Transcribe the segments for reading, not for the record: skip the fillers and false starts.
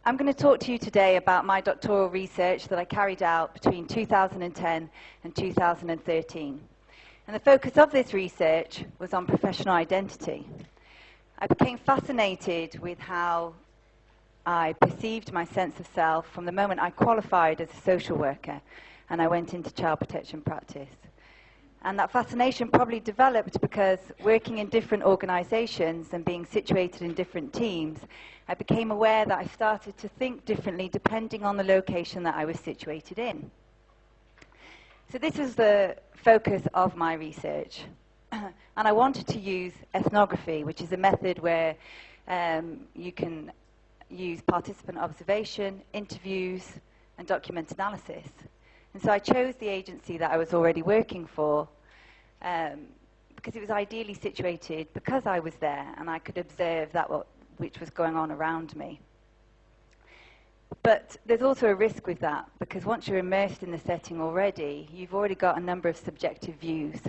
I'm going to talk to you today about my doctoral research that I carried out between 2010 and 2013. And the focus of this research was on professional identity. I became fascinated with how I perceived my sense of self from the moment I qualified as a social worker and I went into child protection practice. And that fascination probably developed because working in different organisations and being situated in different teams, I became aware that I started to think differently depending on the location that I was situated in. So this was the focus of my research. And I wanted to use ethnography, which is a method where you can use participant observation, interviews, and document analysis. And so I chose the agency that I was already working for because it was ideally situated because I was there and I could observe which was going on around me. But there's also a risk with that because once you're immersed in the setting already, you've already got a number of subjective views.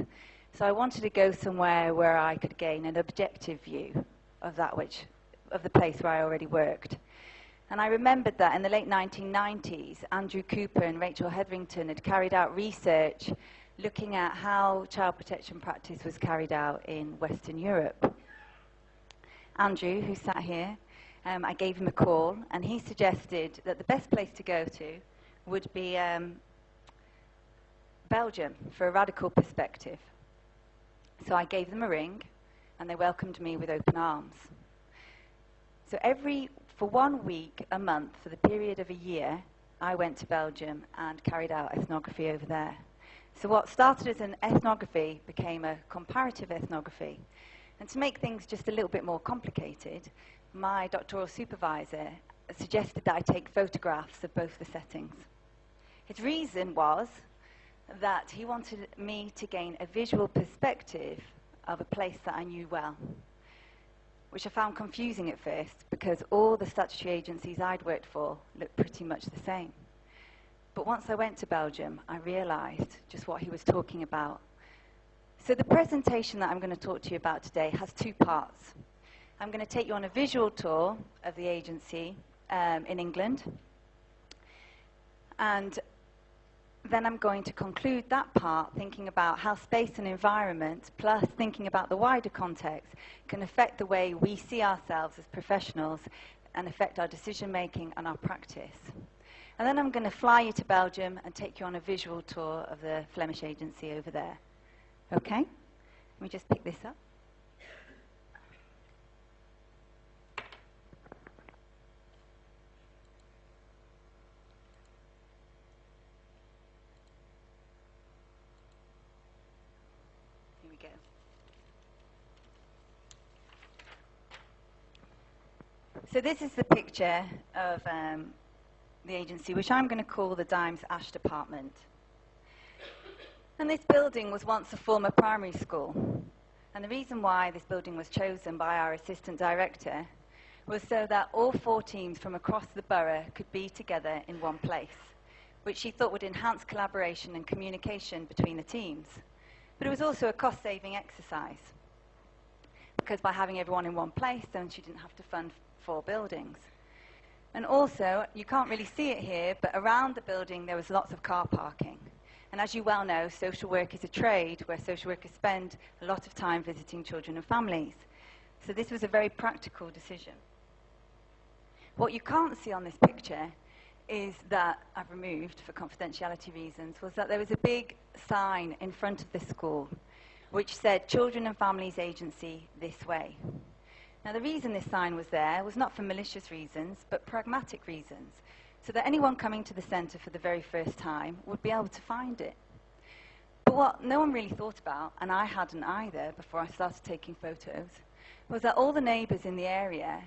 So I wanted to go somewhere where I could gain an objective view of the place where I already worked. And I remembered that in the late 1990s, Andrew Cooper and Rachel Hetherington had carried out research looking at how child protection practice was carried out in Western Europe. Andrew, who sat here, I gave him a call, and he suggested that the best place to go to would be Belgium for a radical perspective. So I gave them a ring, and they welcomed me with open arms. So for 1 week, a month, for the period of a year, I went to Belgium and carried out ethnography over there. So what started as an ethnography became a comparative ethnography. And to make things just a little bit more complicated, my doctoral supervisor suggested that I take photographs of both the settings. His reason was that he wanted me to gain a visual perspective of a place that I knew well, which I found confusing at first because all the statutory agencies I'd worked for looked pretty much the same. But once I went to Belgium, I realised just what he was talking about. So the presentation that I'm going to talk to you about today has two parts. I'm going to take you on a visual tour of the agency in England, and then I'm going to conclude that part thinking about how space and environment, plus thinking about the wider context, can affect the way we see ourselves as professionals and affect our decision-making and our practice. And then I'm going to fly you to Belgium and take you on a visual tour of the Flemish agency over there. Okay? Let me just pick this up. Here we go. So this is the picture of the agency, which I'm going to call the Dimes Ash Department. And this building was once a former primary school. And the reason why this building was chosen by our assistant director was so that all 4 teams from across the borough could be together in one place, which she thought would enhance collaboration and communication between the teams. But it was also a cost-saving exercise, because by having everyone in one place, then she didn't have to fund 4 buildings. And also, you can't really see it here, but around the building there was lots of car parking. And as you well know, social work is a trade where social workers spend a lot of time visiting children and families. So this was a very practical decision. What you can't see on this picture is that I've removed for confidentiality reasons, was that there was a big sign in front of the school which said Children and Families Agency this way. Now the reason this sign was there was not for malicious reasons, but pragmatic reasons, so that anyone coming to the centre for the very first time would be able to find it. But what no one really thought about, and I hadn't either before I started taking photos, was that all the neighbours in the area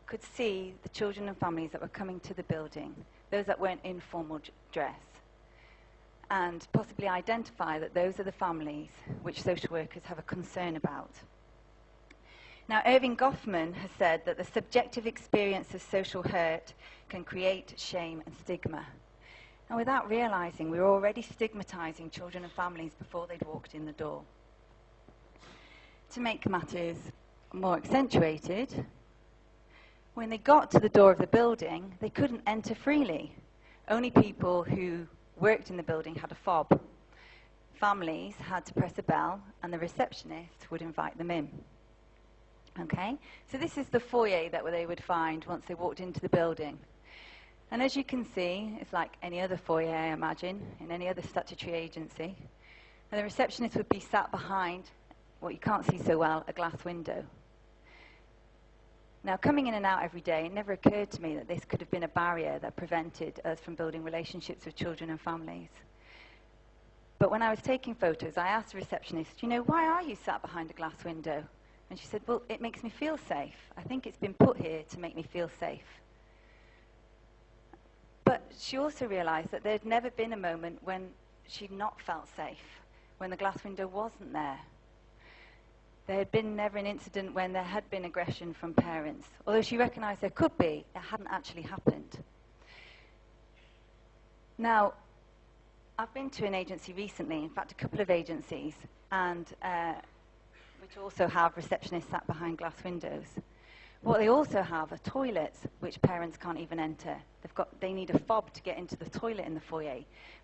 could see the children and families that were coming to the building, those that weren't in formal dress, and possibly identify that those are the families which social workers have a concern about. Now, Irving Goffman has said that the subjective experience of social hurt can create shame and stigma. And without realising, we were already stigmatising children and families before they'd walked in the door. To make matters more accentuated, When they got to the door of the building, they couldn't enter freely. Only people who worked in the building had a fob. Families had to press a bell, and the receptionist would invite them in. Okay, so this is the foyer that they would find once they walked into the building. And as you can see, it's like any other foyer, I imagine, in any other statutory agency. And the receptionist would be sat behind, what you can't see so well, a glass window. Now, coming in and out every day, it never occurred to me that this could have been a barrier that prevented us from building relationships with children and families. But when I was taking photos, I asked the receptionist, you know, why are you sat behind a glass window? And she said, well, it makes me feel safe. I think it's been put here to make me feel safe. But she also realized that there had never been a moment when she'd not felt safe, when the glass window wasn't there. There had been never an incident when there had been aggression from parents. Although she recognized there could be, it hadn't actually happened. Now, I've been to an agency recently, in fact a couple of agencies, and which also have receptionists sat behind glass windows. What they also have are toilets which parents can't even enter. They need a fob to get into the toilet in the foyer.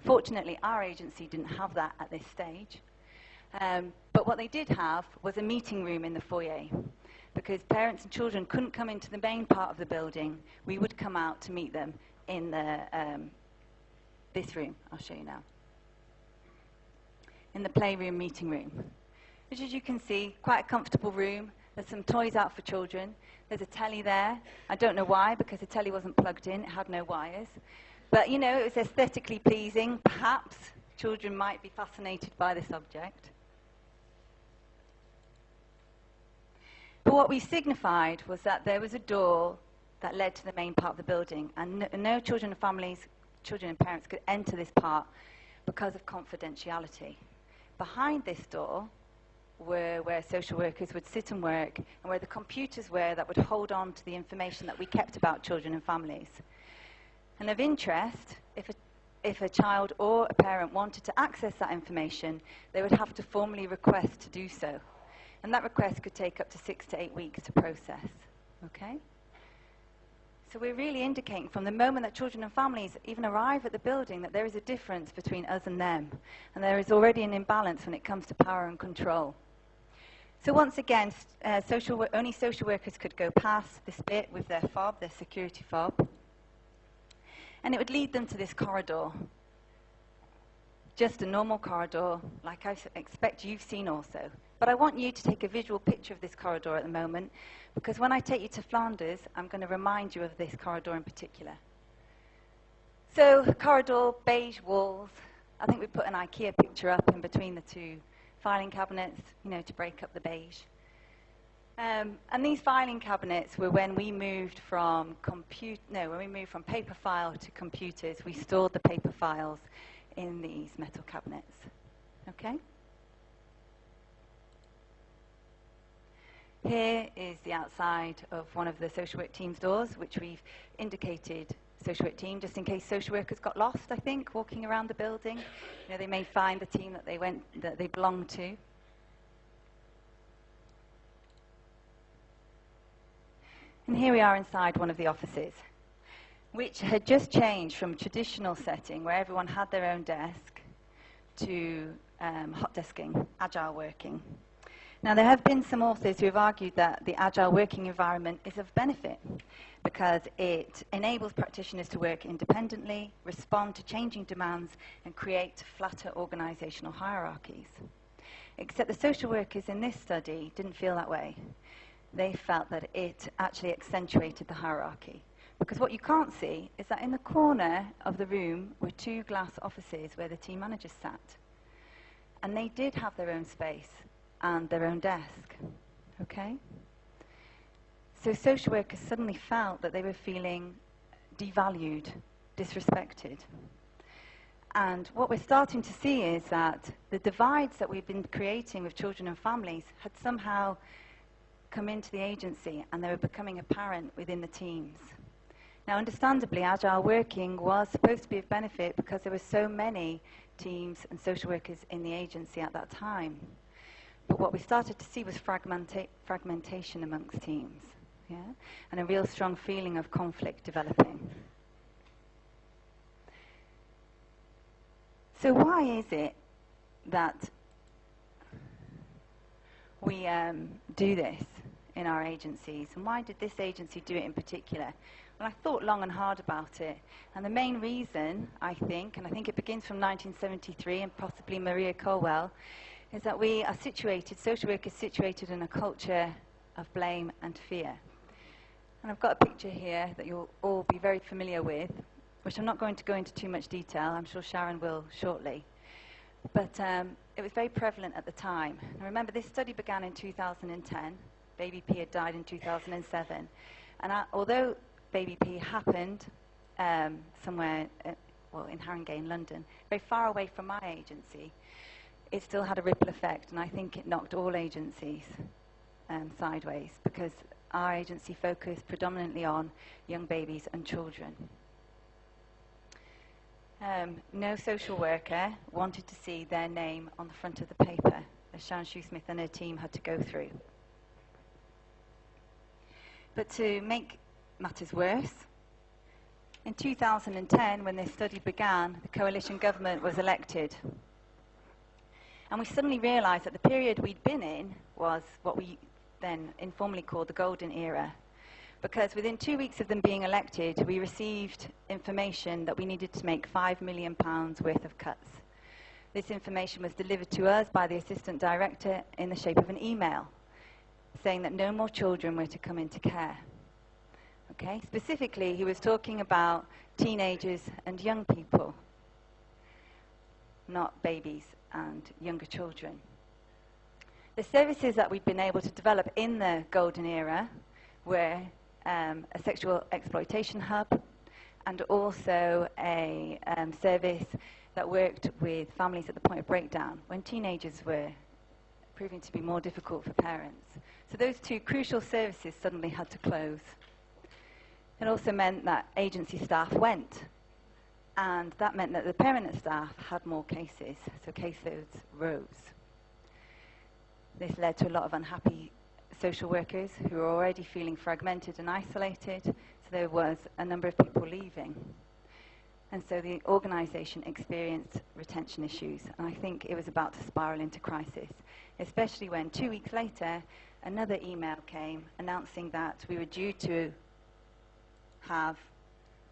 Fortunately, our agency didn't have that at this stage. But what they did have was a meeting room in the foyer, because parents and children couldn't come into the main part of the building. We would come out to meet them in this room. I'll show you now. In the playroom meeting room, which, as you can see, quite a comfortable room. There's some toys out for children. There's a telly there. I don't know why, because the telly wasn't plugged in. It had no wires. But, you know, it was aesthetically pleasing. Perhaps children might be fascinated by this object. But what we signified was that there was a door that led to the main part of the building, and no children and families, children and parents could enter this part because of confidentiality. Behind this door were where social workers would sit and work, and where the computers were that would hold on to the information that we kept about children and families. And of interest, if a child or a parent wanted to access that information, they would have to formally request to do so. And that request could take up to 6 to 8 weeks to process. Okay? So we're really indicating from the moment that children and families even arrive at the building that there is a difference between us and them. And there is already an imbalance when it comes to power and control. So once again, only social workers could go past this bit with their fob, their security fob. And it would lead them to this corridor. Just a normal corridor, like I expect you've seen also. But I want you to take a visual picture of this corridor at the moment, because when I take you to Flanders, I'm going to remind you of this corridor in particular. So, corridor, beige walls. I think we put an IKEA picture up in between the two filing cabinets, you know, to break up the beige. And these filing cabinets were when we moved from paper file to computers. We stored the paper files in these metal cabinets. Okay? Here is the outside of one of the social work team's doors, which we've indicated social work team, just in case social workers got lost, I think, walking around the building. You know, they may find the team that they belong to. And here we are inside one of the offices, which had just changed from a traditional setting where everyone had their own desk to hot desking, agile working. Now, there have been some authors who have argued that the agile working environment is of benefit because it enables practitioners to work independently, respond to changing demands, and create flatter organizational hierarchies. Except the social workers in this study didn't feel that way. They felt that it actually accentuated the hierarchy. Because what you can't see is that in the corner of the room were 2 glass offices where the team managers sat. And they did have their own space and their own desk. Okay? So social workers suddenly felt that they were feeling devalued, disrespected. And what we're starting to see is that the divides that we've been creating with children and families had somehow come into the agency, and they were becoming apparent within the teams. Now, understandably, agile working was supposed to be of benefit because there were so many teams and social workers in the agency at that time. But what we started to see was fragmentation amongst teams. yeah, and a real strong feeling of conflict developing. So why is it that we do this in our agencies, and why did this agency do it in particular? Well, I thought long and hard about it, and the main reason, I think it begins from 1973 and possibly Maria Colwell, is that we are situated, social work is situated in a culture of blame and fear. And I've got a picture here that you'll all be very familiar with, which I'm not going to go into too much detail. I'm sure Sharon will shortly. But it was very prevalent at the time. Now remember, this study began in 2010. Baby P had died in 2007. And although Baby P happened somewhere, in Haringey in London, very far away from my agency, it still had a ripple effect. And I think it knocked all agencies sideways, because our agency focused predominantly on young babies and children. No social worker wanted to see their name on the front of the paper, as Sharon Shoesmith and her team had to go through. But to make matters worse, in 2010, when this study began, the coalition government was elected. And we suddenly realised that the period we'd been in was what we then informally called the golden era. Because within 2 weeks of them being elected, we received information that we needed to make £5 million worth of cuts. This information was delivered to us by the Assistant Director in the shape of an email, saying that no more children were to come into care. Okay? Specifically, he was talking about teenagers and young people, not babies and younger children. The services that we'd been able to develop in the golden era were a sexual exploitation hub, and also a service that worked with families at the point of breakdown, when teenagers were proving to be more difficult for parents. So those two crucial services suddenly had to close. It also meant that agency staff went, and that meant that the permanent staff had more cases, so caseloads rose. This led to a lot of unhappy social workers who were already feeling fragmented and isolated, so there was a number of people leaving. And so the organisation experienced retention issues, and I think it was about to spiral into crisis, especially when 2 weeks later another email came announcing that we were due to have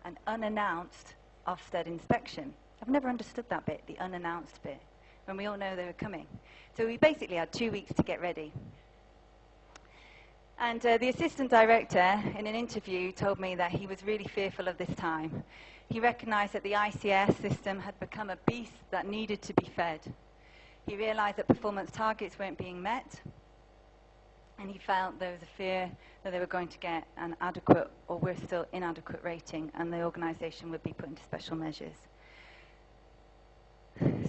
an unannounced Ofsted inspection. I've never understood that bit, the unannounced bit, when we all know they were coming. So we basically had 2 weeks to get ready. And the assistant director, in an interview, told me that he was really fearful of this time. He recognised that the ICS system had become a beast that needed to be fed. He realised that performance targets weren't being met, and he felt there was a fear that they were going to get an adequate, or worse still, inadequate rating, and the organisation would be put into special measures.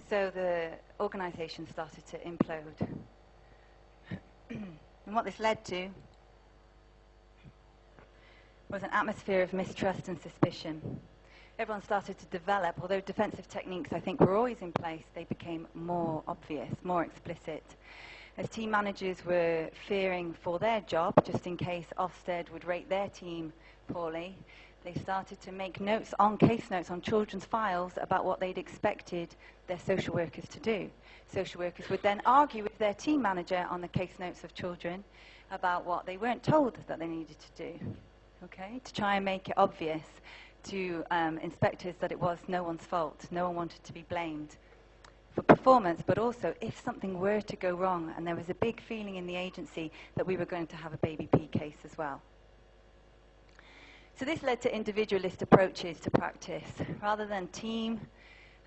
So the organisation started to implode. And what this led to was an atmosphere of mistrust and suspicion. Everyone started to develop, although defensive techniques I think were always in place, they became more obvious, more explicit. As team managers were fearing for their job, just in case Ofsted would rate their team poorly, they started to make notes on case notes on children's files about what they'd expected their social workers to do. Social workers would then argue with their team manager on the case notes of children about what they weren't told that they needed to do, okay, to try and make it obvious to inspectors that it was no one's fault. No one wanted to be blamed for performance, but also if something were to go wrong, and there was a big feeling in the agency that we were going to have a baby P case as well. So this led to individualist approaches to practice. Rather than team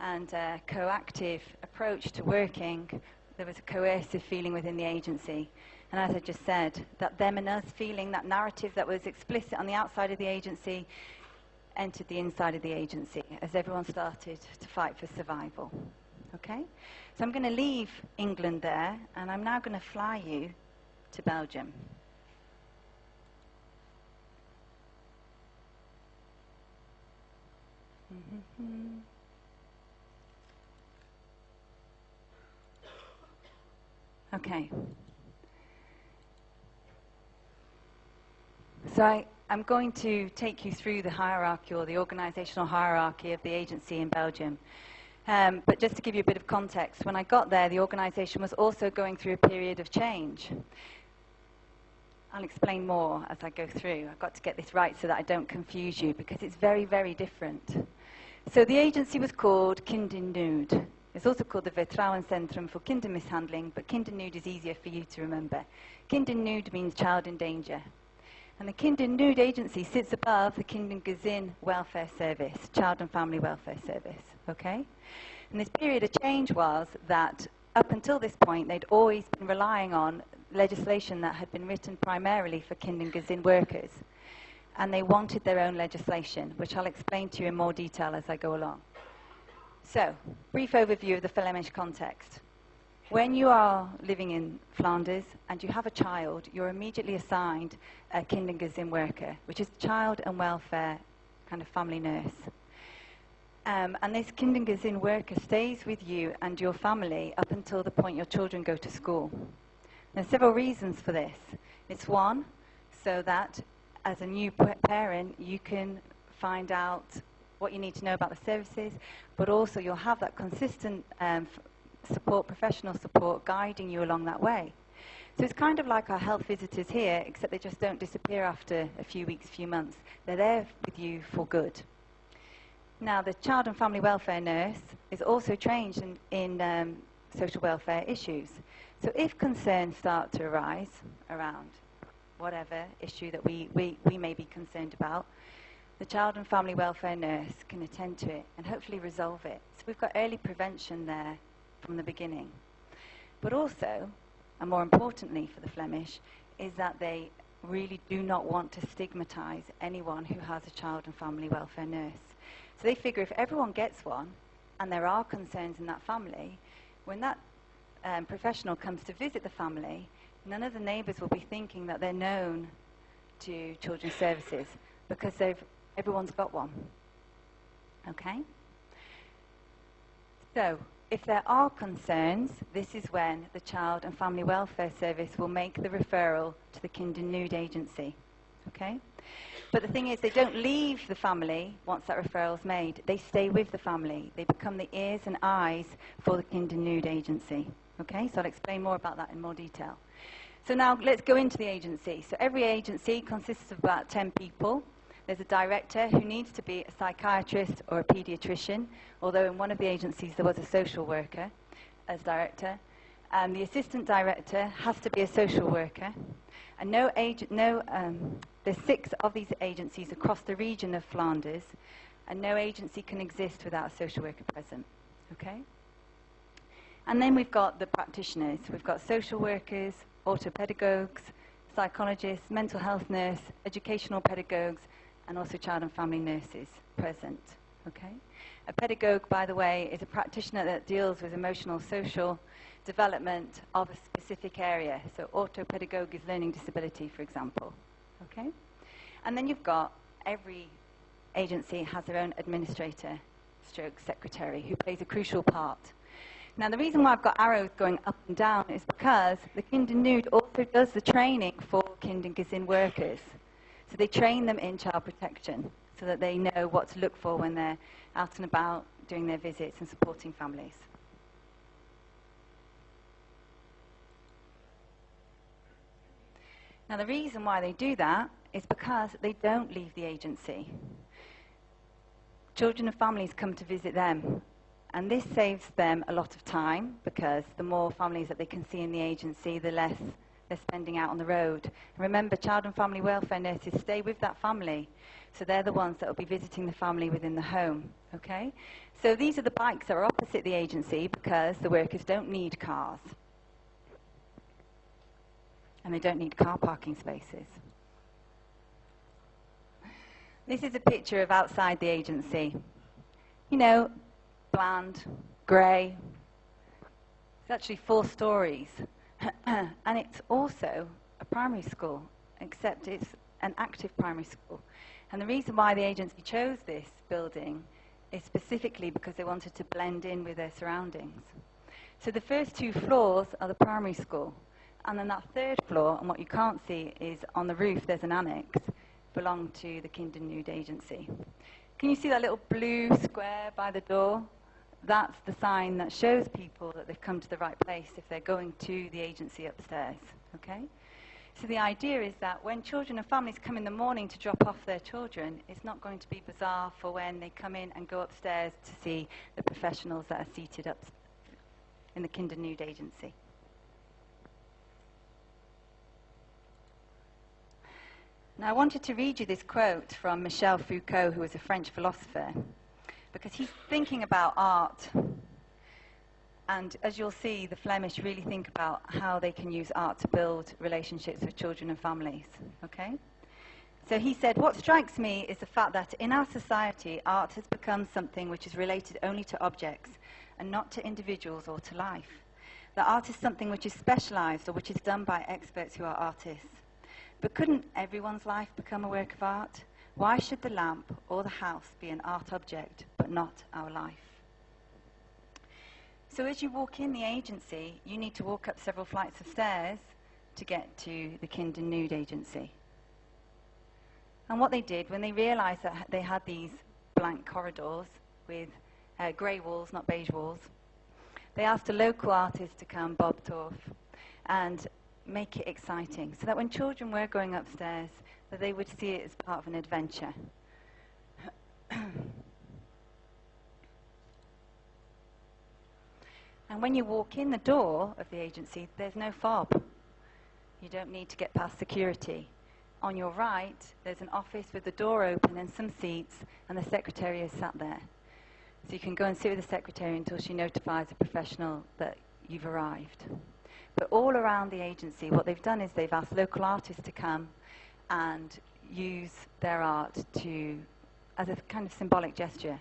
and coactive approach to working, there was a coercive feeling within the agency. And as I just said, that them and us feeling, that narrative that was explicit on the outside of the agency entered the inside of the agency as everyone started to fight for survival. Okay? So I'm going to leave England there, and I'm now going to fly you to Belgium. Okay. So I'm going to take you through the hierarchy, or the organisational hierarchy of the agency in Belgium. But just to give you a bit of context, when I got there, the organisation was also going through a period of change. I'll explain more as I go through. I've got to get this right so that I don't confuse you, because it's very, very different. So the agency was called Kindernood. It's also called the Vertrouwenscentrum for Kindermishandeling, but Kindernood is easier for you to remember. Kindernood means child in danger. And the Kindernood agency sits above the Kindergezin Welfare Service, Child and Family Welfare Service, okay? And this period of change was that up until this point, they'd always been relying on legislation that had been written primarily for Kindergezin workers. And they wanted their own legislation, which I'll explain to you in more detail as I go along. So, brief overview of the Flemish context. When you are living in Flanders and you have a child, you're immediately assigned a kindergezin worker, which is child and welfare kind of family nurse. And this kindergezin worker stays with you and your family up until the point your children go to school. There are several reasons for this. It's one, so that as a new parent, you can find out what you need to know about the services, but also you'll have that consistent support, professional support, guiding you along that way. So it's kind of like our health visitors here, except they just don't disappear after a few weeks, few months. They're there with you for good. Now, the child and family welfare nurse is also trained in social welfare issues. So if concerns start to arise around whatever issue that we may be concerned about, the child and family welfare nurse can attend to it and hopefully resolve it. So we've got early prevention there from the beginning. But also, and more importantly for the Flemish, is that they really do not want to stigmatise anyone who has a child and family welfare nurse. So they figure if everyone gets one, and there are concerns in that family, when that professional comes to visit the family, none of the neighbours will be thinking that they're known to children's services, because everyone's got one. Okay? So, if there are concerns, this is when the Child and Family Welfare Service will make the referral to the Kindernood agency. Okay? But the thing is, they don't leave the family once that referral is made. They stay with the family. They become the ears and eyes for the Kindernood agency. Okay? So I'll explain more about that in more detail. So now let's go into the agency. So every agency consists of about 10 people. There's a director who needs to be a psychiatrist or a paediatrician, although in one of the agencies there was a social worker as director. The assistant director has to be a social worker. And there's 6 of these agencies across the region of Flanders, and no agency can exist without a social worker present. Okay? And then we've got the practitioners. We've got social workers, orthopedagogues, psychologists, mental health nurse, educational pedagogues, and also child and family nurses present. Okay? A pedagogue, by the way, is a practitioner that deals with emotional, social development of a specific area. So orthopedagogue is learning disability, for example. Okay? And then you've got every agency has their own administrator, stroke secretary, who plays a crucial part. Now, the reason why I've got arrows going up and down is because the Kindernood also does the training for Kindergezin workers. So they train them in child protection so that they know what to look for when they're out and about doing their visits and supporting families. Now, the reason why they do that is because they don't leave the agency. Children and families come to visit them, and this saves them a lot of time, because the more families that they can see in the agency, the less they're spending out on the road. And remember, child and family welfare nurses stay with that family, so they're the ones that will be visiting the family within the home. Okay? So these are the bikes that are opposite the agency, because the workers don't need cars. And they don't need car parking spaces. This is a picture of outside the agency. You know, bland, grey. It's actually 4 stories. And it's also a primary school, except it's an active primary school. And the reason why the agency chose this building is specifically because they wanted to blend in with their surroundings. So the first 2 floors are the primary school. And then that 3rd floor, and what you can't see is on the roof there's an annex. belonged to the Kinder Nude Agency. Can you see that little blue square by the door? That's the sign that shows people that they've come to the right place if they're going to the agency upstairs, okay? So the idea is that when children and families come in the morning to drop off their children, it's not going to be bizarre for when they come in and go upstairs to see the professionals that are seated up in the Kinder Nude Agency. Now, I wanted to read you this quote from Michel Foucault, who was a French philosopher, because he's thinking about art. And as you'll see, the Flemish really think about how they can use art to build relationships with children and families, okay? So he said, "What strikes me is the fact that in our society, art has become something which is related only to objects and not to individuals or to life. That art is something which is specialized or which is done by experts who are artists. But couldn't everyone's life become a work of art? Why should the lamp or the house be an art object, but not our life?" So as you walk in the agency, you need to walk up several flights of stairs to get to the Kinder Nude Agency. And what they did, when they realized that they had these blank corridors with grey walls, not beige walls, they asked a local artist to come, Bob Torf, and make it exciting, so that when children were going upstairs, that they would see it as part of an adventure. And when you walk in the door of the agency, there's no fob. You don't need to get past security. On your right, there's an office with the door open and some seats, and the secretary is sat there. So you can go and sit with the secretary until she notifies a professional that you've arrived. But all around the agency, what they've done is they've asked local artists to come and use their art as a kind of symbolic gesture,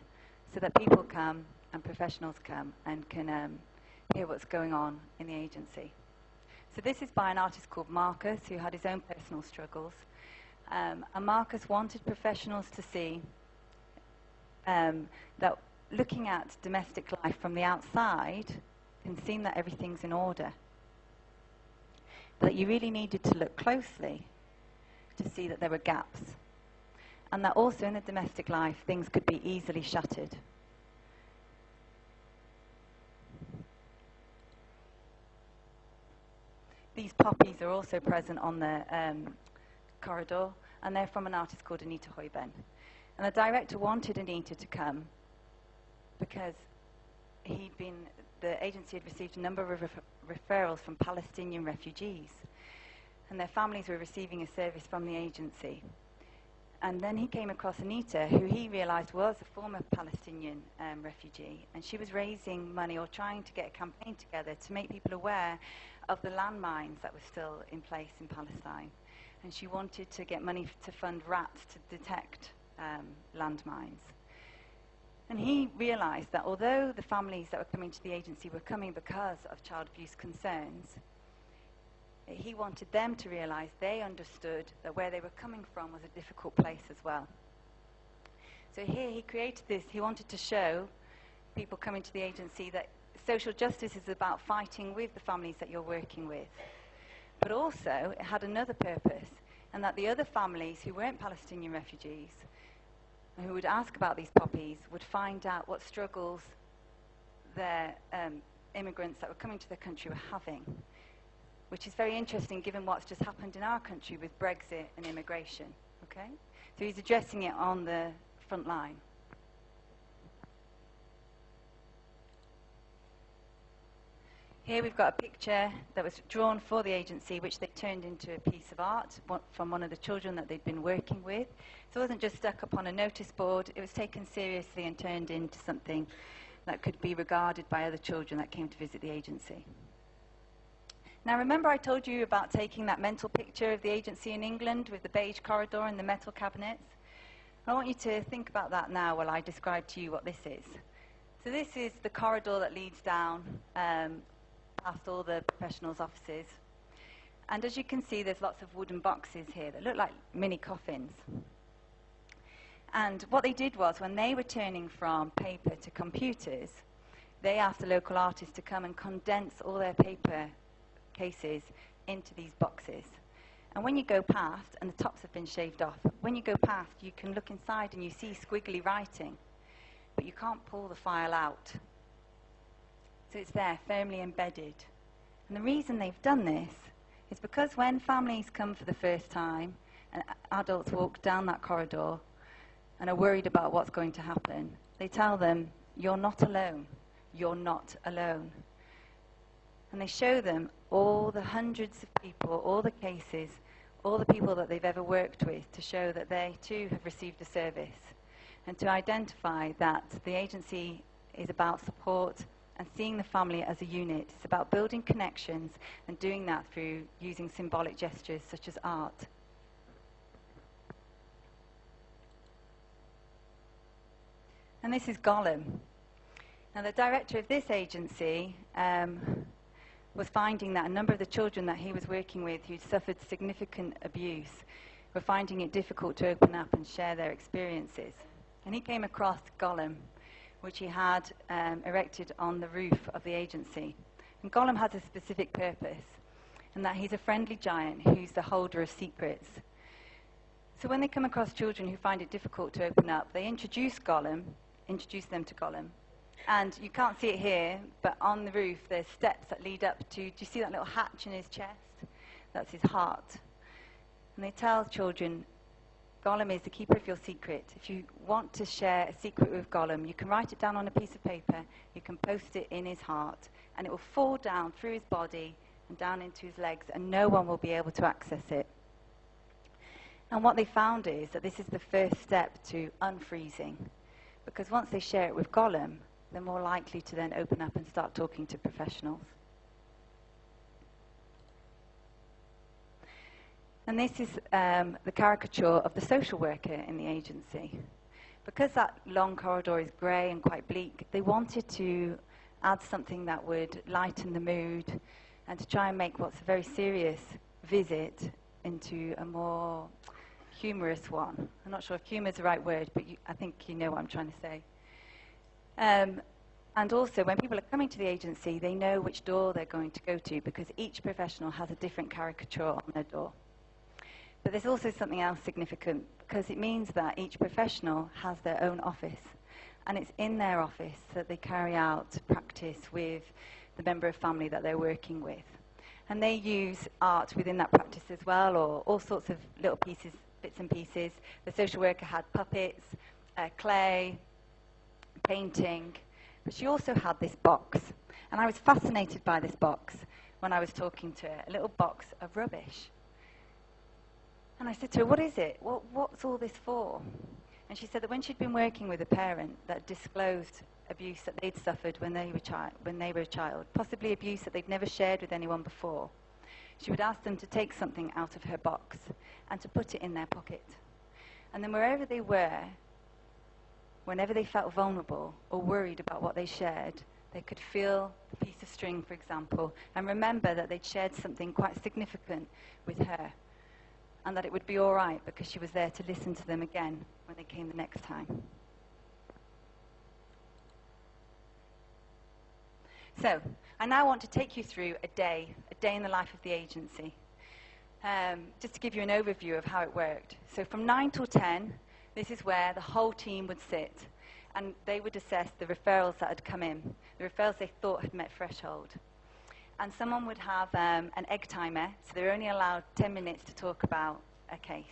so that people come and professionals come and can hear what's going on in the agency. So this is by an artist called Marcus, who had his own personal struggles. And Marcus wanted professionals to see that looking at domestic life from the outside can seem that everything's in order. That you really needed to look closely to see that there were gaps. And that also in the domestic life, things could be easily shattered. These poppies are also present on the corridor, and they're from an artist called Anita Heuben. And the director wanted Anita to come because the agency had received a number of referrals from Palestinian refugees, and their families were receiving a service from the agency. And then he came across Anita, who he realized was a former Palestinian refugee, and she was raising money or trying to get a campaign together to make people aware of the landmines that were still in place in Palestine. And she wanted to get money to fund rats to detect landmines. And he realized that although the families that were coming to the agency were coming because of child abuse concerns, he wanted them to realize they understood that where they were coming from was a difficult place as well. So here he created this. He wanted to show people coming to the agency that social justice is about fighting with the families that you're working with. But also it had another purpose, and that the other families who weren't Palestinian refugees and who would ask about these poppies would find out what struggles their immigrants that were coming to their country were having, which is very interesting given what's just happened in our country with Brexit and immigration, okay? So he's addressing it on the front line. Here we've got a picture that was drawn for the agency, which they turned into a piece of art from one of the children that they'd been working with. So it wasn't just stuck up on a notice board, it was taken seriously and turned into something that could be regarded by other children that came to visit the agency. Now remember I told you about taking that mental picture of the agency in England with the beige corridor and the metal cabinets? I want you to think about that now while I describe to you what this is. So this is the corridor that leads down past all the professionals' offices. And as you can see, there's lots of wooden boxes here that look like mini coffins. And what they did was, when they were turning from paper to computers, they asked a local artist to come and condense all their paper cases into these boxes. And when you go past, and the tops have been shaved off, when you go past, you can look inside and you see squiggly writing, but you can't pull the file out. So it's there, firmly embedded. And the reason they've done this is because when families come for the first time and adults walk down that corridor and are worried about what's going to happen, they tell them, you're not alone. You're not alone. And they show them all the hundreds of people, all the cases, all the people that they've ever worked with to show that they too have received a service, and to identify that the agency is about support and seeing the family as a unit. It's about building connections and doing that through using symbolic gestures such as art. And this is Gollum. Now, the director of this agency was finding that a number of the children that he was working with who'd suffered significant abuse were finding it difficult to open up and share their experiences. And he came across Gollum, which he had erected on the roof of the agency. And Gollum has a specific purpose, and that he's a friendly giant who's the holder of secrets. So when they come across children who find it difficult to open up, they introduce them to Gollum. And you can't see it here, but on the roof there's steps that lead up to, do you see that little hatch in his chest? That's his heart. And they tell children, Gollum is the keeper of your secret. If you want to share a secret with Gollum, you can write it down on a piece of paper, you can post it in his heart, and it will fall down through his body and down into his legs, and no one will be able to access it. And what they found is that this is the first step to unfreezing, because once they share it with Gollum, they're more likely to then open up and start talking to professionals. And this is the caricature of the social worker in the agency. Because that long corridor is grey and quite bleak, they wanted to add something that would lighten the mood and to try and make what's a very serious visit into a more humorous one. I'm not sure if humour is the right word, but I think you know what I'm trying to say. And also, when people are coming to the agency, they know which door they're going to go to, because each professional has a different caricature on their door. But there's also something else significant, because it means that each professional has their own office, and it's in their office that they carry out practice with the member of family that they're working with. And they use art within that practice as well, or all sorts of little pieces, bits and pieces. The social worker had puppets, clay, painting, but she also had this box. And I was fascinated by this box when I was talking to her, a little box of rubbish. And I said to her, what is it? What's all this for? And she said that when she'd been working with a parent that disclosed abuse that they'd suffered when they were a child, possibly abuse that they'd never shared with anyone before, she would ask them to take something out of her box and to put it in their pocket. And then wherever they were, whenever they felt vulnerable or worried about what they shared, they could feel the piece of string, for example, and remember that they'd shared something quite significant with her, and that it would be all right because she was there to listen to them again when they came the next time. So, I now want to take you through a day in the life of the agency, just to give you an overview of how it worked. So from 9 till 10, this is where the whole team would sit, and they would assess the referrals that had come in, the referrals they thought had met threshold. And someone would have an egg timer, so they were only allowed 10 minutes to talk about a case.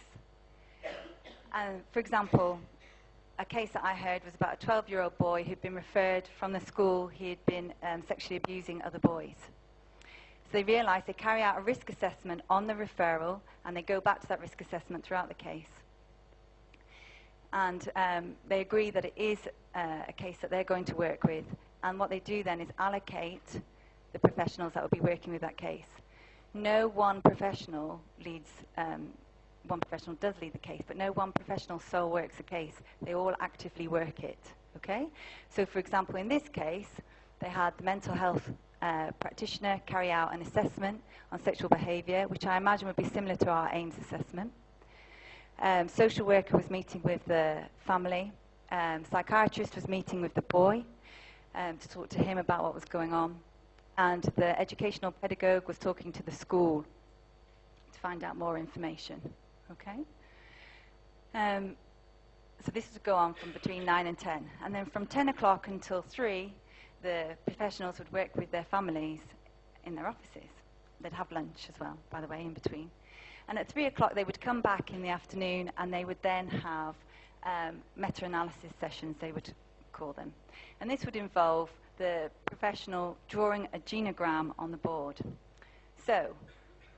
And for example, a case that I heard was about a 12-year-old boy who'd been referred from the school. He had been sexually abusing other boys. So they realised they carry out a risk assessment on the referral, and they go back to that risk assessment throughout the case. And they agree that it is a case that they're going to work with. And what they do then is allocate the professionals that will be working with that case. No one professional leads, one professional does lead the case, but no one professional sole works a case. They all actively work it, okay? So for example, in this case, they had the mental health practitioner carry out an assessment on sexual behaviour, which I imagine would be similar to our AIMS assessment. Social worker was meeting with the family. Psychiatrist was meeting with the boy to talk to him about what was going on. And the educational pedagogue was talking to the school to find out more information. Okay? So this would go on from between 9 and 10. And then from 10 o'clock until 3, the professionals would work with their families in their offices. They'd have lunch as well, by the way, in between. And at 3 o'clock, they would come back in the afternoon, and they would then have meta-analysis sessions, they would call them. And this would involve the professional drawing a genogram on the board. So,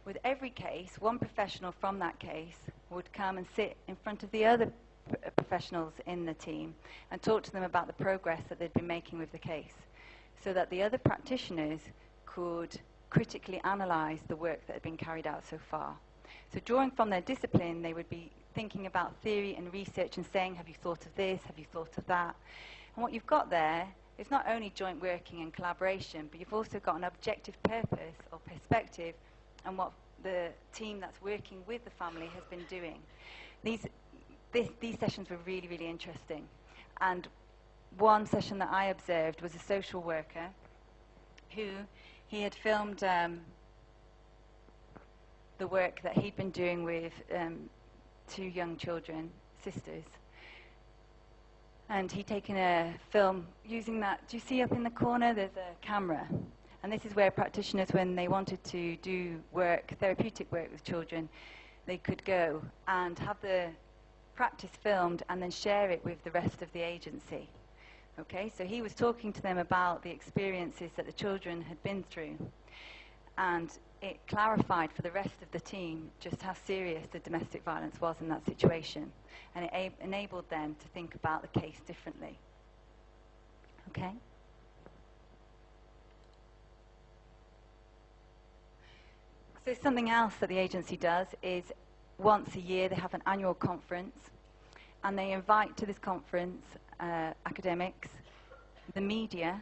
with every case, one professional from that case would come and sit in front of the other professionals in the team and talk to them about the progress that they'd been making with the case, so that the other practitioners could critically analyse the work that had been carried out so far. So drawing from their discipline, they would be thinking about theory and research and saying, have you thought of this, have you thought of that? And what you've got there is not only joint working and collaboration, but you've also got an objective purpose or perspective and what the team that's working with the family has been doing. These sessions were really, really interesting. And one session that I observed was a social worker who he had filmed the work that he'd been doing with 2 young children, sisters. And he'd taken a film using that. Do you see up in the corner? There's a camera. And this is where practitioners, when they wanted to do work, therapeutic work with children, they could go and have the practice filmed and then share it with the rest of the agency. Okay, so he was talking to them about the experiences that the children had been through. And it clarified for the rest of the team just how serious the domestic violence was in that situation. And it enabled them to think about the case differently. Okay? So something else that the agency does is once a year they have an annual conference, and they invite to this conference academics, the media,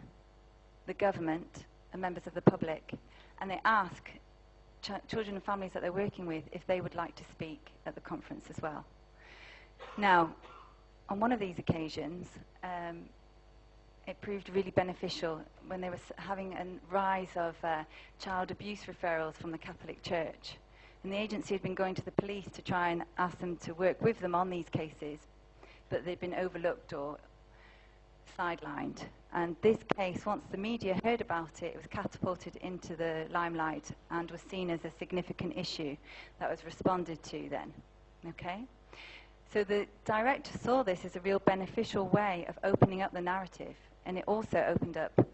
the government, and members of the public, and they ask children and families that they're working with if they would like to speak at the conference as well. Now, on one of these occasions, it proved really beneficial when they were having a rise of child abuse referrals from the Catholic Church. And the agency had been going to the police to try and ask them to work with them on these cases, but they'd been overlooked or sidelined. And this case, once the media heard about it, it was catapulted into the limelight and was seen as a significant issue that was responded to then. Okay? So the director saw this as a real beneficial way of opening up the narrative, and it also opened up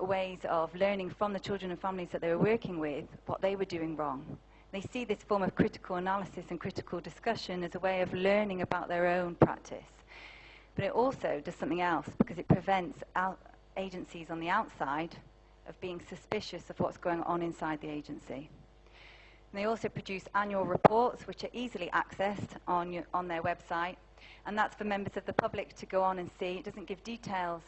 ways of learning from the children and families that they were working with what they were doing wrong. They see this form of critical analysis and critical discussion as a way of learning about their own practice. But it also does something else, because it prevents agencies on the outside of being suspicious of what's going on inside the agency. And they also produce annual reports, which are easily accessed on their website, and that's for members of the public to go on and see. It doesn't give details,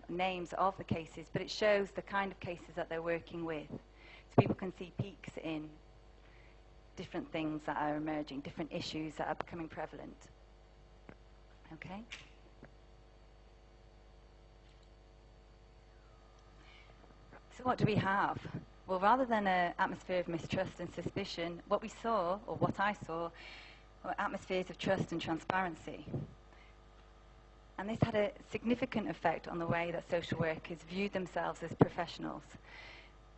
names of the cases, but it shows the kind of cases that they're working with. So people can see peaks in different things that are emerging, different issues that are becoming prevalent. Okay? So what do we have? Well, rather than an atmosphere of mistrust and suspicion, what we saw, or what I saw, were atmospheres of trust and transparency. And this had a significant effect on the way that social workers viewed themselves as professionals.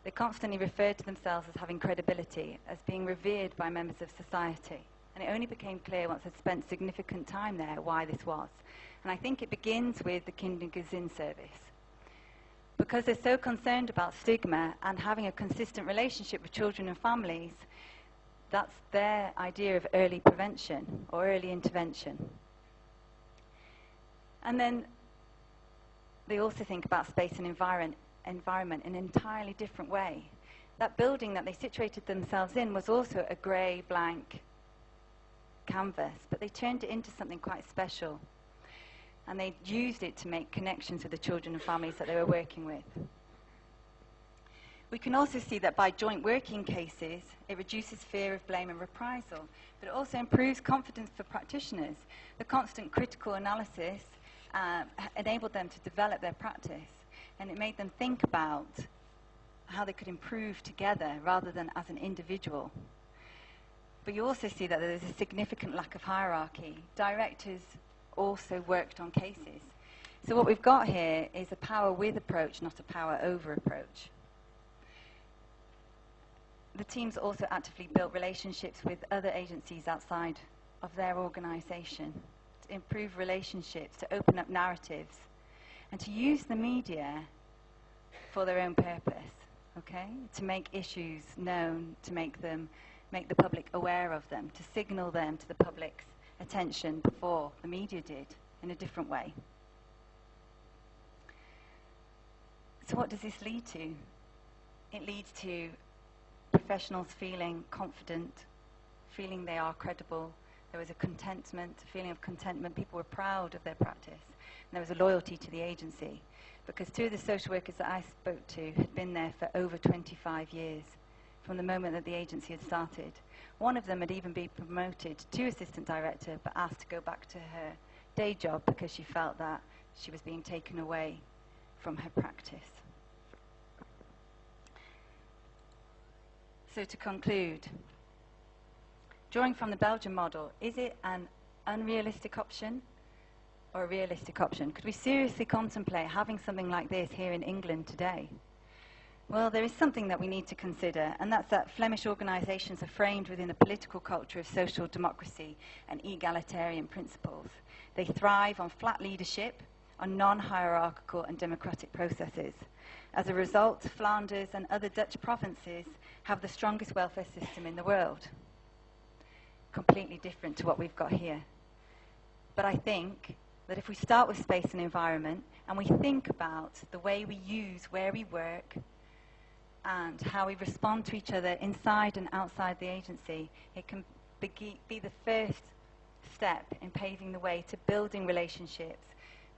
They constantly referred to themselves as having credibility, as being revered by members of society. And it only became clear once I'd spent significant time there why this was. And I think it begins with the Kindergarten service. Because they're so concerned about stigma and having a consistent relationship with children and families, that's their idea of early prevention or early intervention. And then they also think about space and environment in an entirely different way. That building that they situated themselves in was also a grey, blank canvas, but they turned it into something quite special. And they used it to make connections with the children and families that they were working with. We can also see that by joint working cases, it reduces fear of blame and reprisal, but it also improves confidence for practitioners. The constant critical analysis enabled them to develop their practice, and it made them think about how they could improve together rather than as an individual. But you also see that there's a significant lack of hierarchy. Directors also worked on cases. So what we've got here is a power with approach, not a power over approach. The teams also actively built relationships with other agencies outside of their organisation to improve relationships, to open up narratives, and to use the media for their own purpose, okay? To make issues known, to make the public aware of them, to signal them to the public's attention before the media did, in a different way. So what does this lead to? It leads to professionals feeling confident, feeling they are credible. There was a contentment, a feeling of contentment. People were proud of their practice. And there was a loyalty to the agency, because two of the social workers that I spoke to had been there for over 25 years, from the moment that the agency had started. One of them had even been promoted to assistant director, but asked to go back to her day job because she felt that she was being taken away from her practice. So to conclude, drawing from the Belgian model, is it an unrealistic option or a realistic option? Could we seriously contemplate having something like this here in England today? Well, there is something that we need to consider, and that's that Flemish organisations are framed within the political culture of social democracy and egalitarian principles. They thrive on flat leadership, on non-hierarchical and democratic processes. As a result, Flanders and other Dutch provinces have the strongest welfare system in the world. Completely different to what we've got here. But I think that if we start with space and environment, and we think about the way we use where we work and how we respond to each other inside and outside the agency, it can be the first step in paving the way to building relationships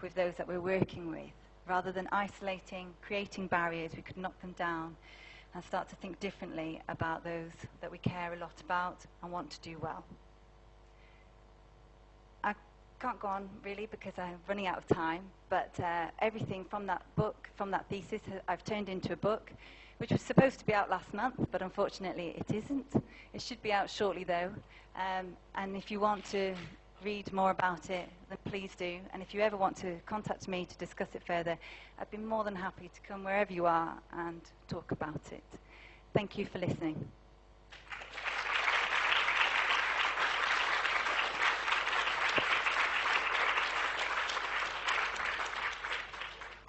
with those that we're working with. Rather than isolating, creating barriers, we could knock them down and start to think differently about those that we care a lot about and want to do well. I can't go on really because I'm running out of time, but everything from that book, from that thesis, I've turned into a book, which was supposed to be out last month, but unfortunately it isn't. It should be out shortly though, and if you want to read more about it, then please do. And if you ever want to contact me to discuss it further, I'd be more than happy to come wherever you are and talk about it. Thank you for listening.